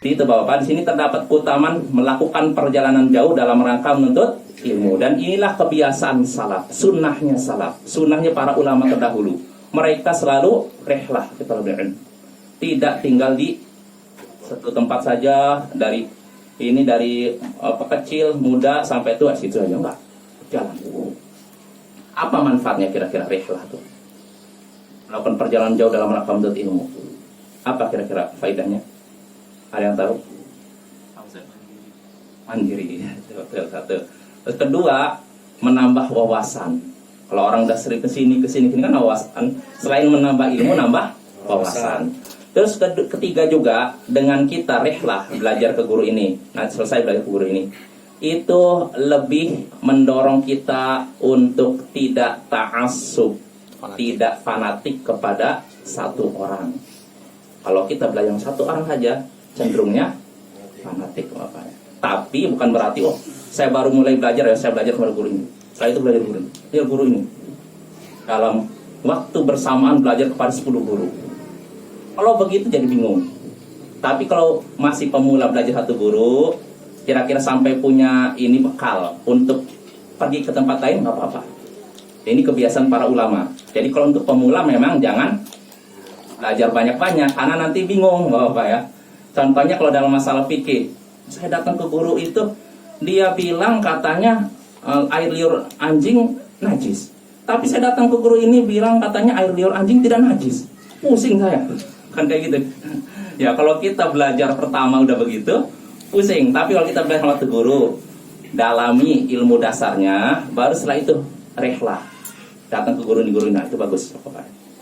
Itu Bapak, di sini terdapat keutamaan melakukan perjalanan jauh dalam rangka menuntut ilmu. Dan inilah kebiasaan salaf, sunnahnya para ulama terdahulu. Mereka selalu rihlah kita lebih, tidak tinggal di satu tempat saja, dari kecil, muda sampai tua situ aja, enggak, jalan. Apa manfaatnya kira-kira rihlah itu? Melakukan perjalanan jauh dalam rangka menuntut ilmu. Apa kira-kira faedahnya? Ada yang tahu? Mandiri. Satu. Terus kedua, menambah wawasan. Kalau orang udah sering kesini kan wawasan. Selain menambah ilmu, nambah wawasan. Terus ketiga juga, dengan kita rihlah belajar ke guru ini, nah selesai belajar ke guru ini, itu lebih mendorong kita untuk tidak ta'assub, tidak fanatik kepada satu orang. Kalau kita belajar satu orang saja, cenderungnya fanatik. Tapi bukan berarti saya baru mulai belajar ya, saya belajar kepada guru ini, setelah itu belajar guru ini. Dalam waktu bersamaan belajar kepada 10 guru. Kalau begitu jadi bingung. Tapi kalau masih pemula belajar satu guru, kira-kira sampai punya ini bekal untuk pergi ke tempat lain, nggak apa-apa. Ini kebiasaan para ulama. Jadi kalau untuk pemula memang jangan belajar banyak-banyak, karena nanti bingung, Bapak ya. Contohnya kalau dalam masalah fikih, saya datang ke guru itu, dia bilang katanya air liur anjing najis. Tapi saya datang ke guru ini bilang katanya air liur anjing tidak najis. Pusing saya, kan kayak gitu. Ya kalau kita belajar pertama udah begitu, pusing. Tapi kalau kita belajar sama guru, dalami ilmu dasarnya, baru setelah itu rihlah. Datang ke guru ini, itu bagus.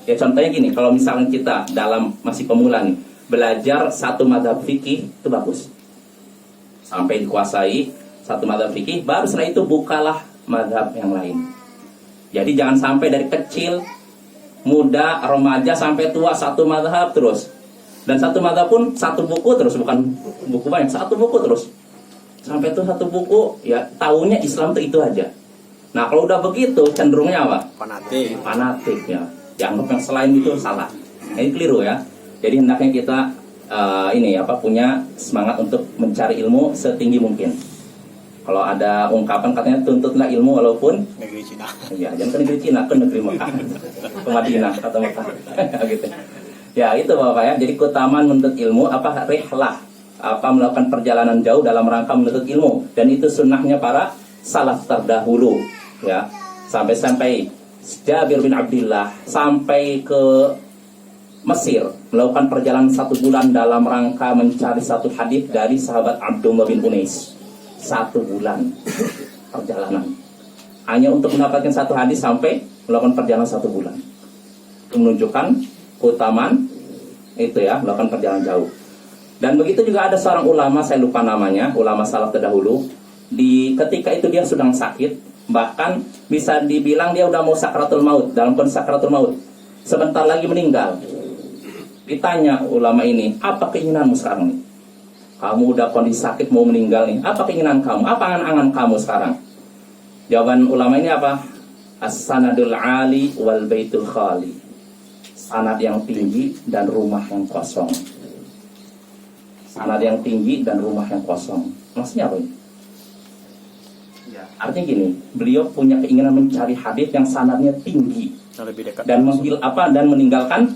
Ya contohnya gini, kalau misalnya kita dalam masih pemula nih, belajar satu mazhab fikih, itu bagus. Sampai dikuasai satu mazhab fikih, baru setelah itu bukalah mazhab yang lain. Jadi jangan sampai dari kecil, muda, remaja sampai tua satu mazhab terus. Dan satu mazhab pun satu buku terus, bukan buku banyak, satu buku terus. Sampai itu satu buku, ya taunya Islam itu aja. Nah kalau udah begitu cenderungnya apa? Fanatik ya. Yang selain itu salah. Nah, ini keliru ya. Jadi hendaknya kita punya semangat untuk mencari ilmu setinggi mungkin. Kalau ada ungkapan katanya tuntutlah ilmu walaupun negeri Cina. Iya, jangan ke negeri Cina, ke negeri Mekah, ke Madinah atau Mekah, gitu. Ya itu Bapak ya. Jadi keutamaan menuntut ilmu rihlah, melakukan perjalanan jauh dalam rangka menuntut ilmu, dan itu sunnahnya para salaf terdahulu. Ya, sampai Jabir bin Abdullah sampai ke Mesir melakukan perjalanan 1 bulan dalam rangka mencari satu hadis dari sahabat Abdullah bin Unais. 1 bulan perjalanan hanya untuk mendapatkan satu hadis, sampai melakukan perjalanan 1 bulan. Itu menunjukkan keutamaan itu ya, melakukan perjalanan jauh. Dan begitu juga ada seorang ulama, saya lupa namanya, ulama salaf terdahulu, ketika itu dia sedang sakit. Bahkan bisa dibilang dia udah mau sakratul maut, dalam kondisi sakratul maut, sebentar lagi meninggal. Ditanya ulama ini, apa keinginanmu sekarang nih? Kamu udah kondisi sakit mau meninggal nih, apa keinginan kamu? Apa angan-angan kamu sekarang? Jawaban ulama ini apa? As-sanadul ali wal baitul khali. Sanad yang tinggi dan rumah yang kosong. Sanad yang tinggi dan rumah yang kosong. Maksudnya apa ini? Artinya gini, beliau punya keinginan mencari hadis yang sanadnya tinggi lebih dekat dan meninggalkan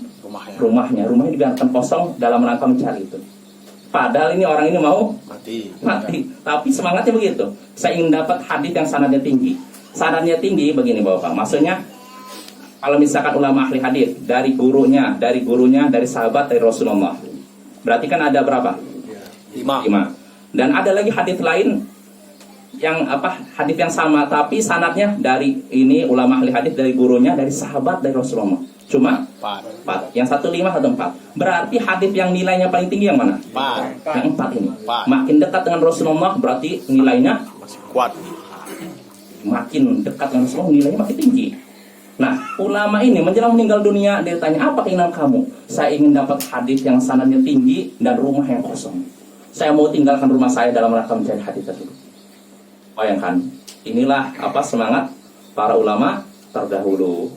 rumahnya dibiarkan kosong dalam rangka mencari itu. Padahal ini orang ini mau mati. Tapi semangatnya begitu. Saya ingin dapat hadis yang sanadnya tinggi. Sanadnya tinggi begini Bapak. Maksudnya kalau misalkan ulama ahli hadis dari gurunya, dari sahabat, dari Rasulullah, berarti kan ada berapa? 5. Dan ada lagi hadis lain yang hadis yang sama tapi sanadnya dari ini ulama ahli hadis, dari gurunya, dari sahabat, dari Rasulullah. Cuma 4. Yang 1 5, 1 4. Berarti hadis yang nilainya paling tinggi yang mana? 4. Yang 4 ini. Makin dekat dengan Rasulullah berarti nilainya masih kuat. Makin dekat dengan Rasulullah nilainya makin tinggi. Nah, ulama ini menjelang meninggal dunia, dia tanya, apa keinginan kamu? Saya ingin dapat hadis yang sanadnya tinggi dan rumah yang kosong. Saya mau tinggalkan rumah saya dalam rangka mencari hadis tersebut. Bayangkan, inilah semangat para ulama terdahulu.